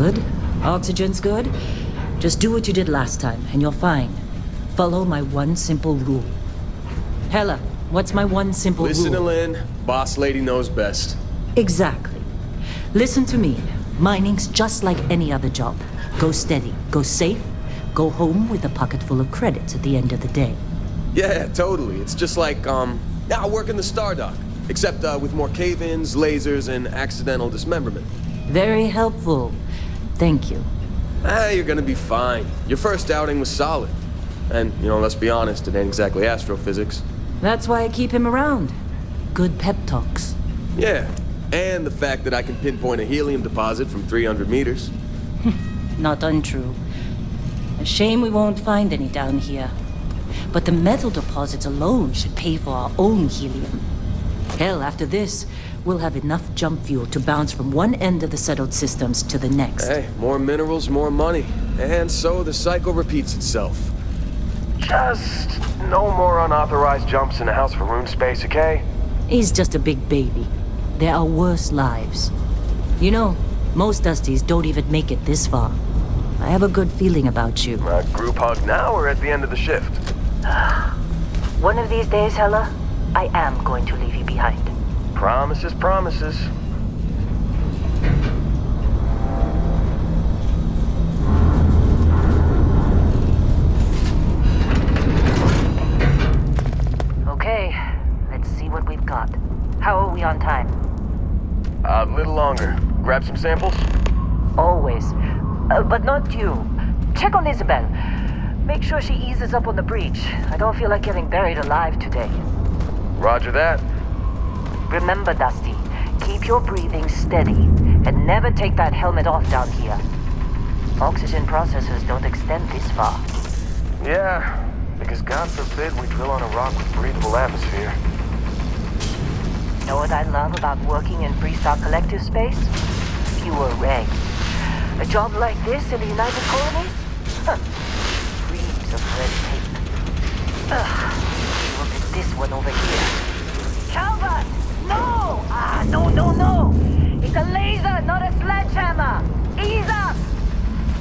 good. Oxygen's good. Just do what you did last time, and you're fine. Follow my one simple rule. Hella, what's my one simple rule? Listen to Lynn. Boss lady knows best. Exactly. Listen to me. Mining's just like any other job. Go steady, go safe, go home with a pocket full of credits at the end of the day. Yeah, totally. It's just like, now working the Stardock. Except, with more cave-ins, lasers, and accidental dismemberment. Very helpful. Thank you. You're gonna be fine. Your first outing was solid. And, let's be honest, it ain't exactly astrophysics. That's why I keep him around. Good pep talks. Yeah, and the fact that I can pinpoint a helium deposit from 300 meters. Not untrue. A shame we won't find any down here. But the metal deposits alone should pay for our own helium. Hell, after this, we'll have enough jump fuel to bounce from one end of the settled systems to the next. Hey, more minerals, more money. And so the cycle repeats itself. Just no more unauthorized jumps in the house for rune space, okay? He's just a big baby. There are worse lives. You know, most Dusties don't even make it this far. I have a good feeling about you. A group hug now or at the end of the shift? One of these days, Hella, I am going to leave you behind. Promises, promises. Okay, let's see what we've got. How are we on time? A little longer. Grab some samples? Always. But not you. Check on Isabel. Make sure she eases up on the breach. I don't feel like getting buried alive today. Roger that. Remember, Dusty, keep your breathing steady and never take that helmet off down here. Oxygen processors don't extend this far. Yeah, because God forbid we drill on a rock with breathable atmosphere. Know what I love about working in Freestar Collective space? Fewer regs. A job like this in the United Colonies? Huh. Reams of red tape. Look at this one over here. Calvert! No! No! It's a laser, not a sledgehammer! Ease up!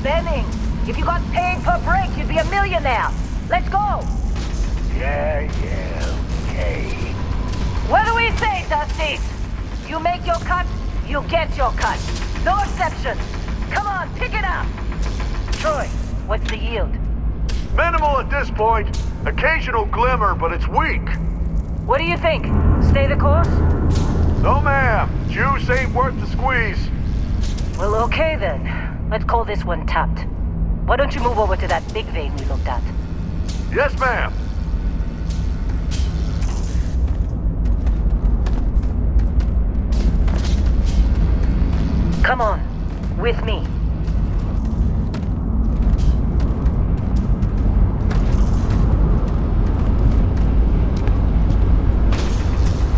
Benning, if you got paid per break, you'd be a millionaire. Let's go! Yeah, okay. What do we say, Dusty? You make your cut, you get your cut. No exceptions. Come on, pick it up! Troy, what's the yield? Minimal at this point. Occasional glimmer, but it's weak. What do you think? Stay the course? No, ma'am. Juice ain't worth the squeeze. Well, okay then. Let's call this one tapped. Why don't you move over to that big vein we looked at? Yes, ma'am. Come on, with me.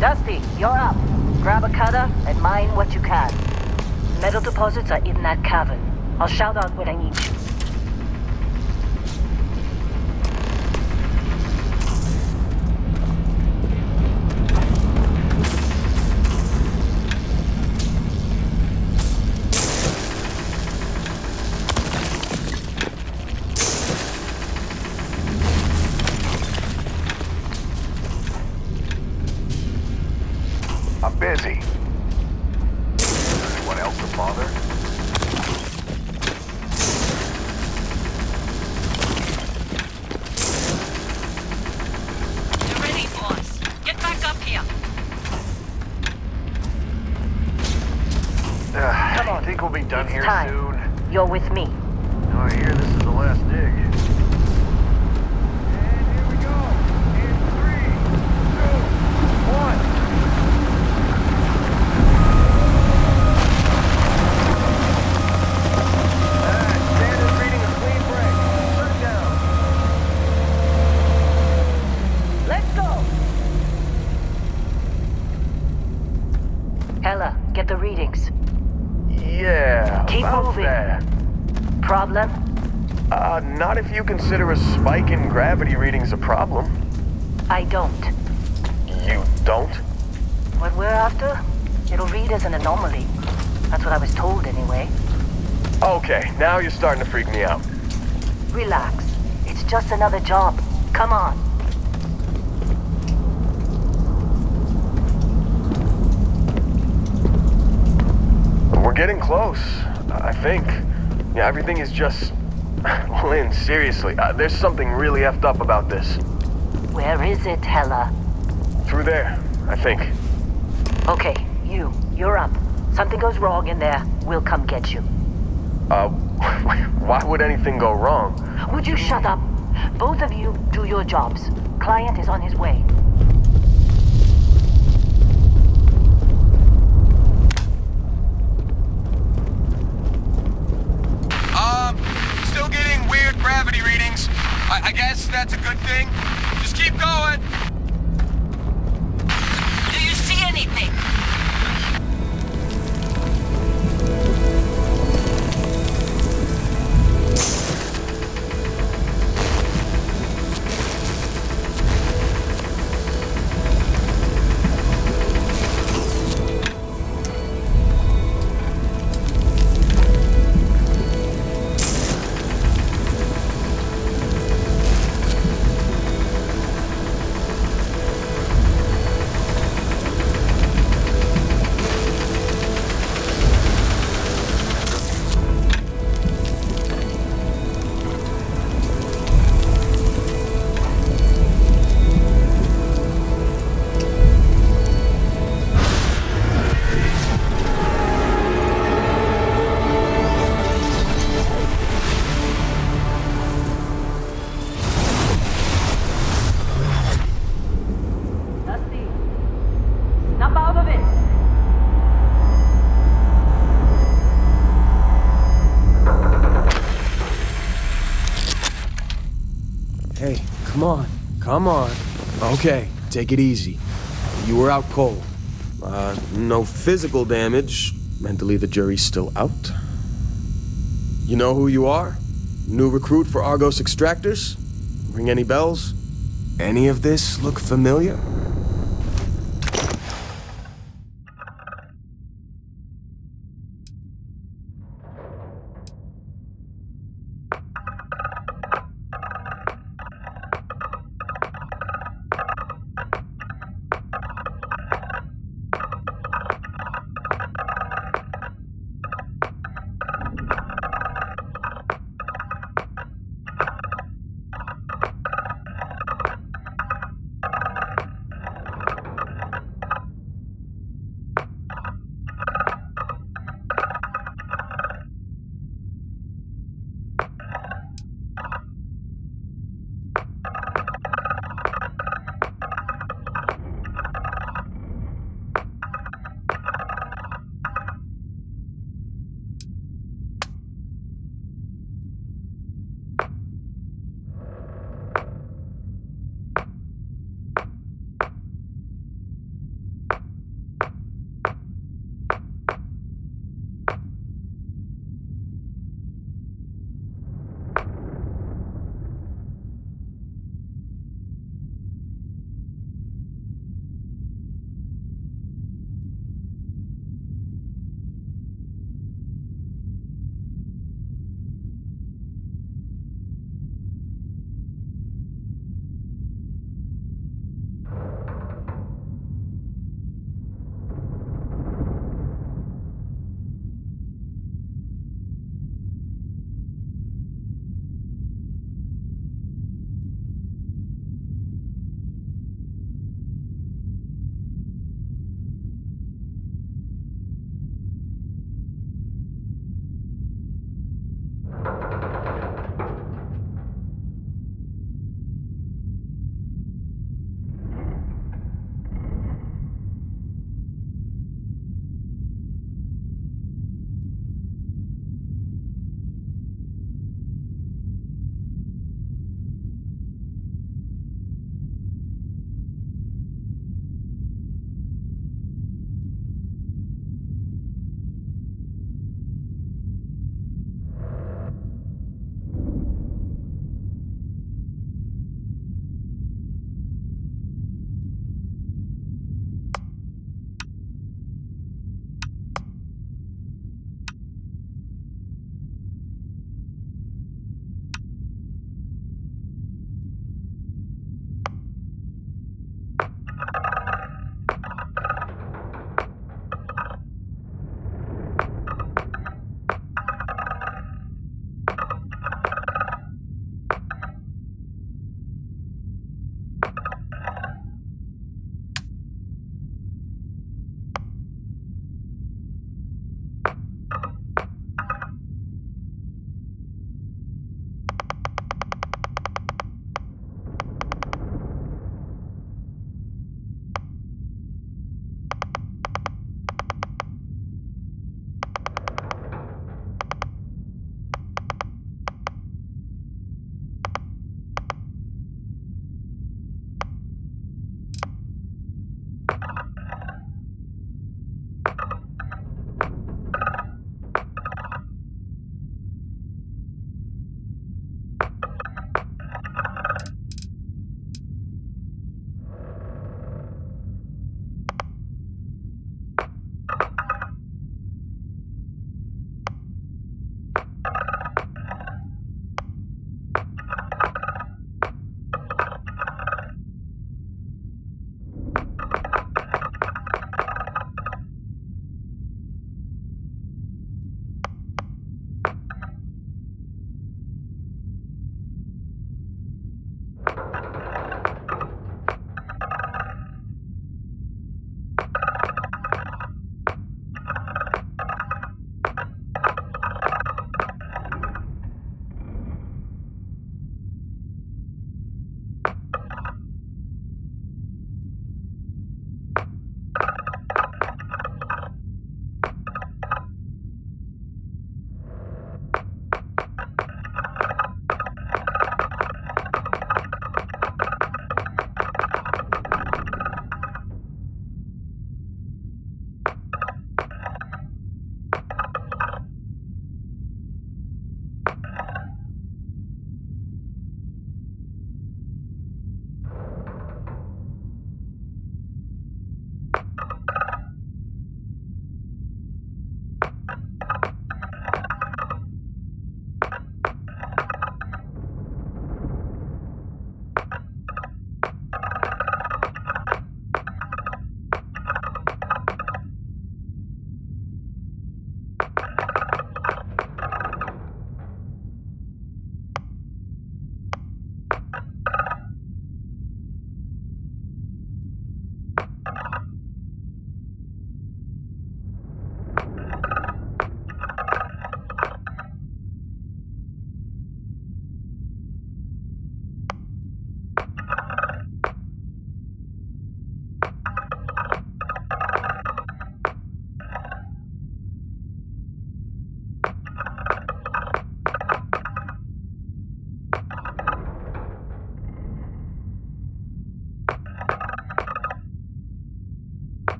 Dusty, you're up. Grab a cutter and mine what you can. Metal deposits are in that cavern. I'll shout out when I need you. I'm busy. Anyone else to bother? You're ready, boss. Get back up here. Come on. Think we'll be done It's here time. soon? You're with me. Oh, I hear this is the last dig. And here we go. In 3, 2, 1. Standard reading a clean break. Shut down. Let's go! Hella, get the readings. Yeah, Keep about moving. that. Problem? Not if you consider a spike in gravity readings a problem. I don't. You don't? What we're after? It'll read as an anomaly. That's what I was told anyway. Okay, now you're starting to freak me out. Relax. It's just another job. Come on. We're getting close, I think. Yeah, everything is just... Lynn, seriously, there's something really effed up about this. Where is it, Hella? Through there, I think. Okay, you're up. Something goes wrong in there, we'll come get you. Why would anything go wrong? Would you shut up? Both of you do your jobs. Client is on his way. Still getting weird gravity readings. I guess that's a good thing. Just keep going. Do you see anything? Dusty, snap out of it. Hey, come on. Come on. Okay, take it easy. You were out cold. No physical damage. Mentally, the jury's still out. You know who you are? New recruit for Argos Extractors? Ring any bells? Any of this look familiar?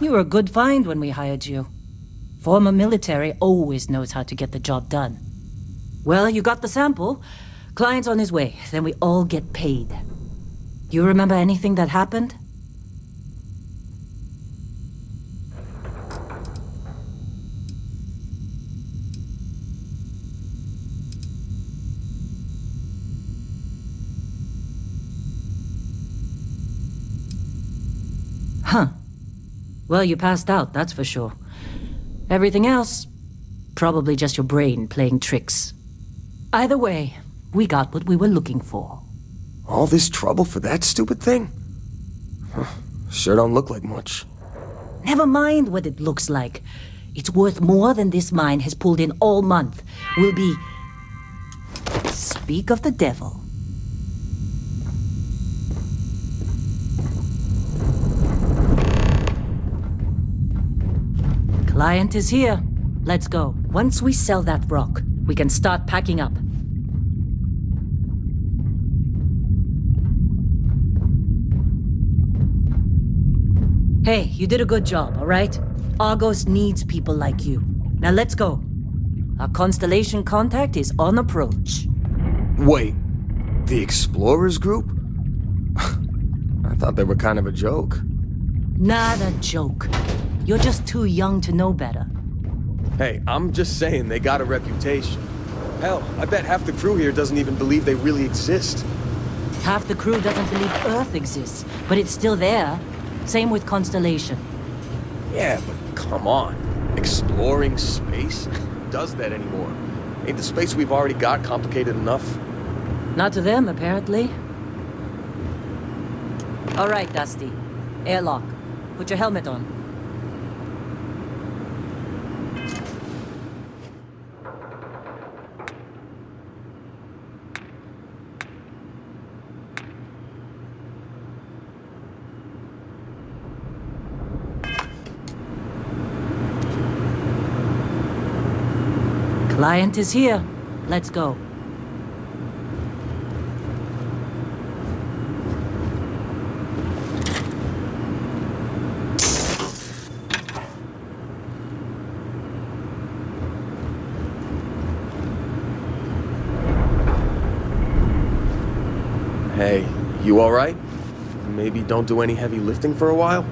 You were a good find when we hired you. Former military always knows how to get the job done. Well, you got the sample. Client's on his way, then we all get paid. You remember anything that happened? Huh. Well, you passed out, that's for sure. Everything else, probably just your brain playing tricks. Either way, we got what we were looking for. All this trouble for that stupid thing? Huh, sure don't look like much. Never mind what it looks like. It's worth more than this mine has pulled in all month. We'll be... Speak of the devil. Client is here. Let's go. Once we sell that rock, we can start packing up. Hey, you did a good job, all right? Argos needs people like you. Now let's go. Our Constellation contact is on approach. Wait, the Explorers group? I thought they were kind of a joke. Not a joke. You're just too young to know better. Hey, I'm just saying they got a reputation. Hell, I bet half the crew here doesn't even believe they really exist. Half the crew doesn't believe Earth exists, but it's still there. Same with Constellation. Yeah, but come on. Exploring space? Who does that anymore? Ain't the space we've already got complicated enough? Not to them, apparently. All right, Dusty. Airlock. Put your helmet on. Client is here. Let's go. Hey, you alright? Maybe don't do any heavy lifting for a while?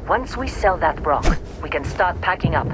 Once we sell that rock, we can start packing up.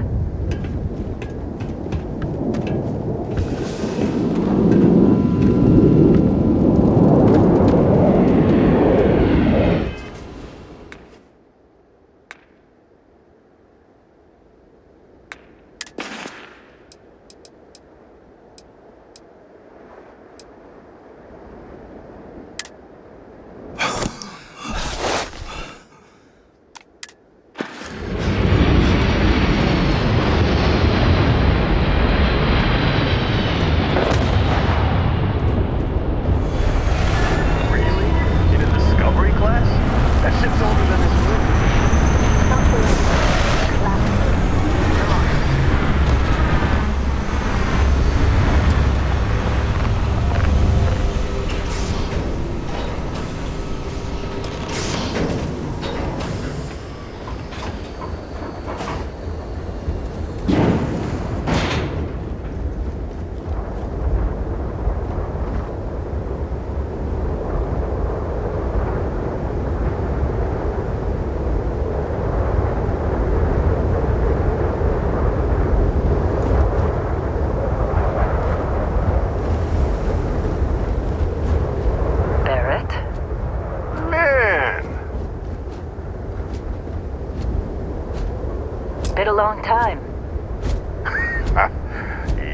long time.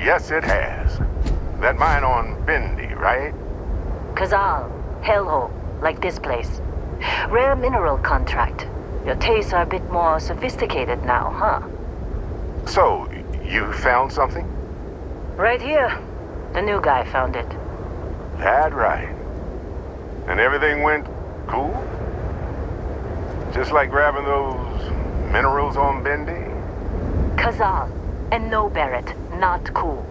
Yes, it has. That mine on Bendy, right? Kazal, hellhole, like this place. Rare mineral contract. Your tastes are a bit more sophisticated now, huh? So, you found something? Right here. The new guy found it. That right. And everything went cool? Just like grabbing those minerals on Bendy? Kazal. And no, Barrett. Not cool.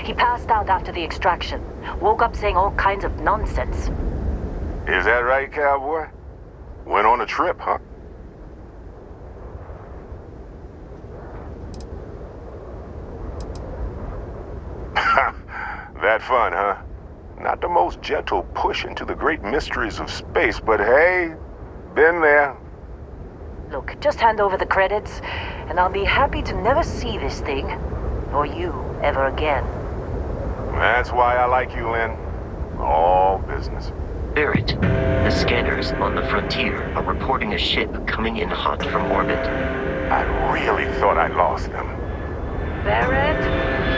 He passed out after the extraction. Woke up saying all kinds of nonsense. Is that right, cowboy? Went on a trip, huh? That fun, huh? Not the most gentle push into the great mysteries of space, but hey, been there. Look, just hand over the credits, and I'll be happy to never see this thing, or you, ever again. That's why I like you, Lynn. All business. Barrett, the scanners on the frontier are reporting a ship coming in hot from orbit. I really thought I lost them. Barrett?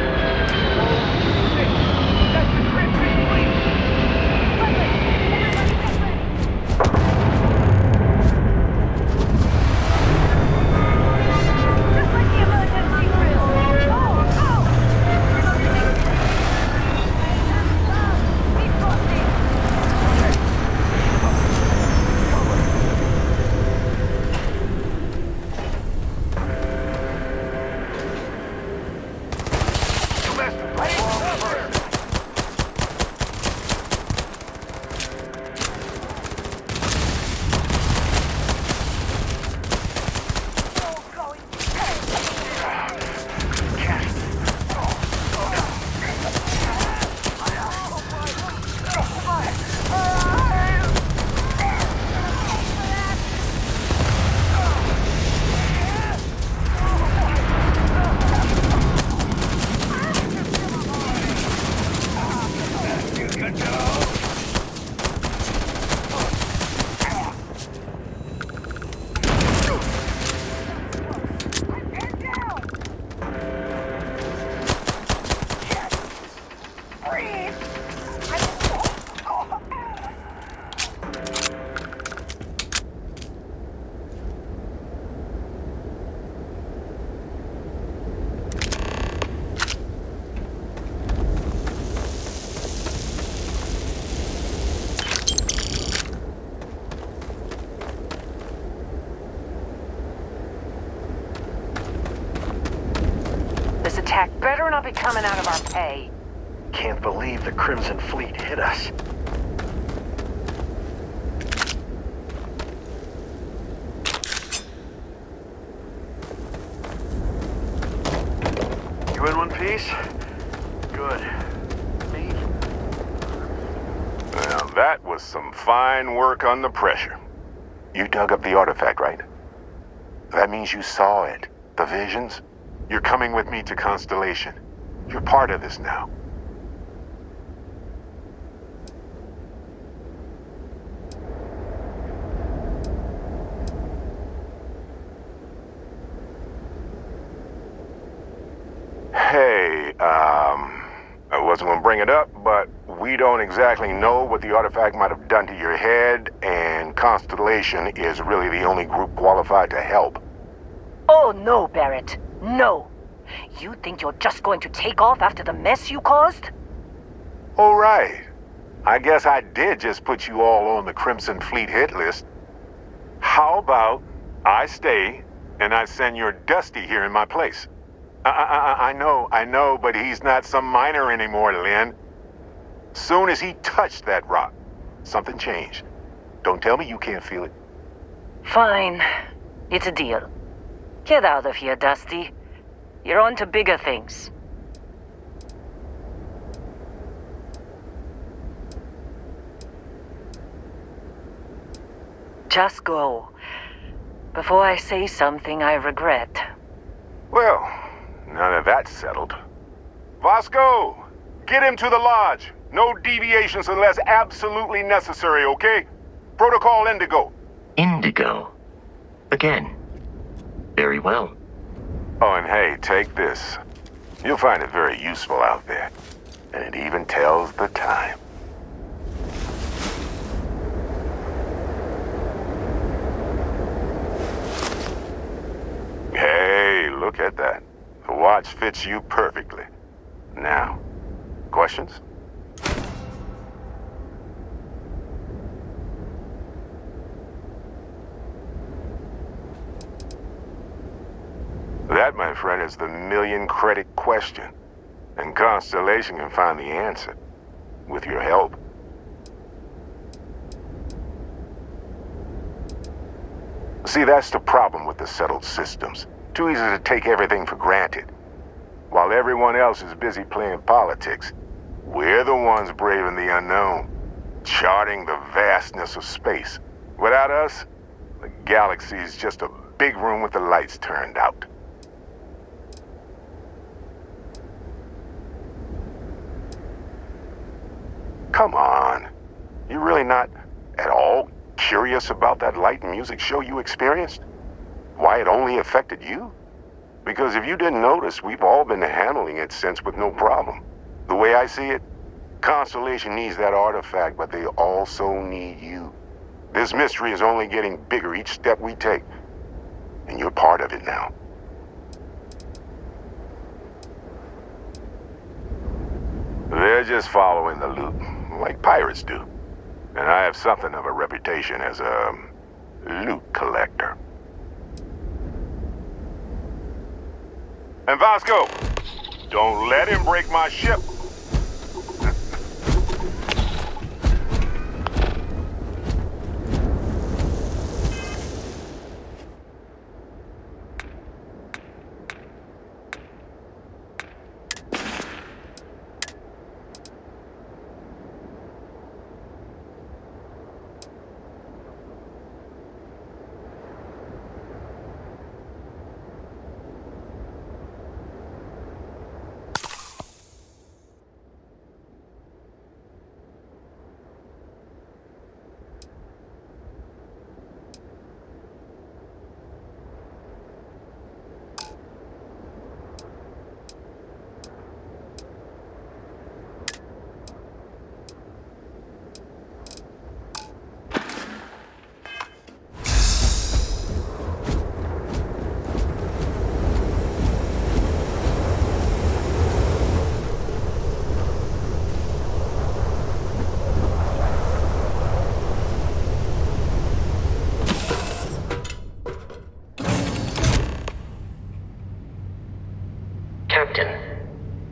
This attack better not be coming out of our pay. Can't believe the Crimson Fleet hit us. You in one piece? Good. Me? Well, that was some fine work under pressure. You dug up the artifact, right? That means you saw it. The visions? You're coming with me to Constellation. You're part of this now. Hey, I wasn't gonna bring it up, but we don't exactly know what the artifact might have done to your head, and Constellation is really the only group qualified to help. Oh no, Barrett. No. You think you're just going to take off after the mess you caused? All right. I guess I did just put you all on the Crimson Fleet hit list. How about I stay and I send your Dusty here in my place? I know, but he's not some miner anymore, Lynn. Soon as he touched that rock, something changed. Don't tell me you can't feel it. Fine. It's a deal. Get out of here, Dusty. You're on to bigger things. Just go. Before I say something I regret. Well, now that that's settled. Vasco, get him to the lodge. No deviations unless absolutely necessary, okay? Protocol Indigo. Indigo. Again. Very well. Oh, and hey, take this. You'll find it very useful out there. And it even tells the time. Hey, look at that. The watch fits you perfectly. Now, questions? That, my friend, is the million-credit question. And Constellation can find the answer. With your help. See, that's the problem with the settled systems. Too easy to take everything for granted. While everyone else is busy playing politics, we're the ones braving the unknown, charting the vastness of space. Without us, the galaxy is just a big room with the lights turned out. Come on. You're really not at all curious about that light and music show you experienced? Why it only affected you? Because if you didn't notice, we've all been handling it since with no problem. The way I see it, Constellation needs that artifact, but they also need you. This mystery is only getting bigger each step we take. And you're part of it now. They're just following the loot, like pirates do. And I have something of a reputation as a loot collector. And Vasco, don't let him break my ship.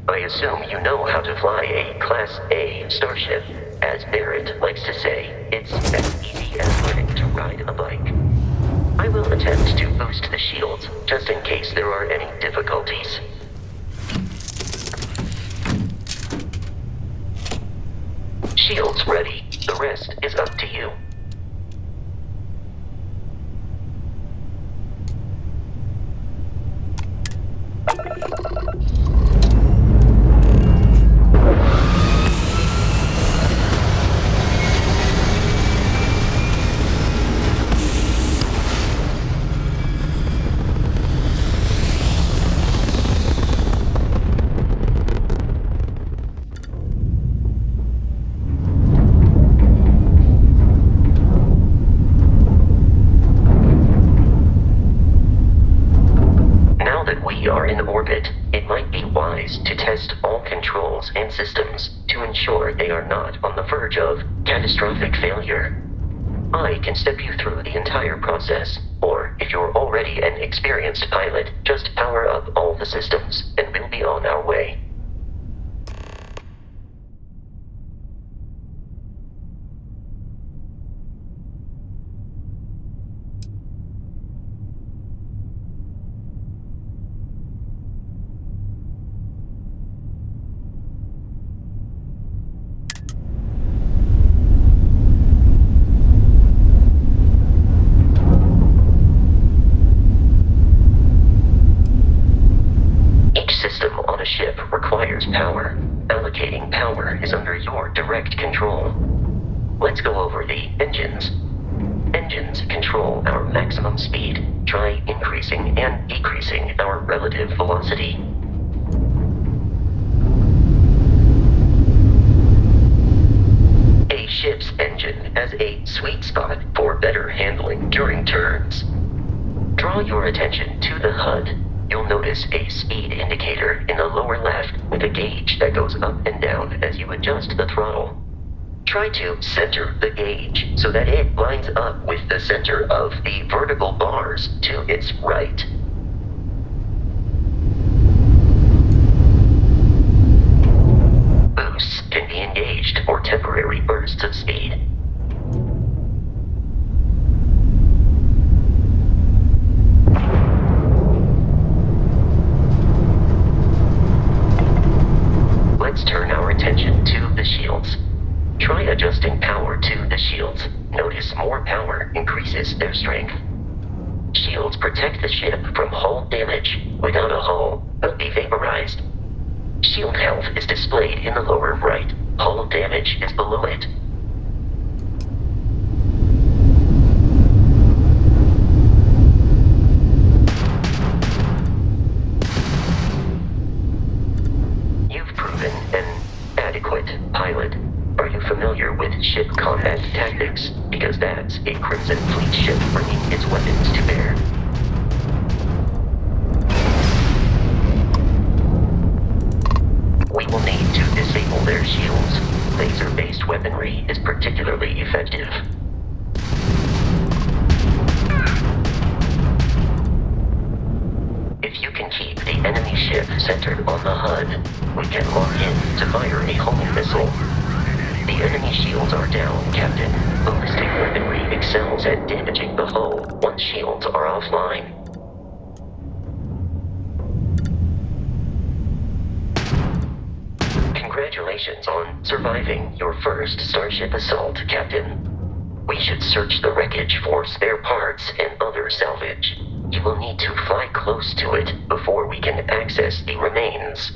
I assume you know how to fly a Class A starship. As Barrett likes to say, it's as easy as learning to ride a bike. I will attempt to boost the shields, just in case there are any difficulties. Shields ready. The rest is up to you. And systems to ensure they are not on the verge of catastrophic failure. I can step you through the entire process, or if you're already an experienced pilot, just power up all the systems and we'll be on our way. Power. Allocating power is under your direct control. Let's go over the engines. Engines control our maximum speed. try increasing and decreasing our relative velocity. A ship's engine has a sweet spot for better handling during turns. Draw your attention to the HUD. You'll notice a speed indicator in the lower left with a gauge that goes up and down as you adjust the throttle. Try to center the gauge so that it lines up with the center of the vertical bars to its right. Boosts can be engaged for temporary bursts of speed. Let's turn our attention to the shields. Try adjusting power to the shields. Notice more power increases their strength. Shields protect the ship from hull damage. Without a hull, they'll be vaporized. Shield health is displayed in the lower right. Hull damage is below it. You've proven an adequate pilot. Are you familiar with ship combat tactics? Because that's a Crimson Fleet ship bringing its weapons to bear. We will need to disable their shields. Laser-based weaponry is particularly effective. If you can keep the enemy ship centered on the HUD, we can lock in to fire a homing missile. The enemy shields are down, Captain. Ballistic weaponry excels at damaging the hull once shields are offline. Congratulations on surviving your first Starship assault, Captain. We should search the wreckage for spare parts and other salvage. You will need to fly close to it before we can access the remains.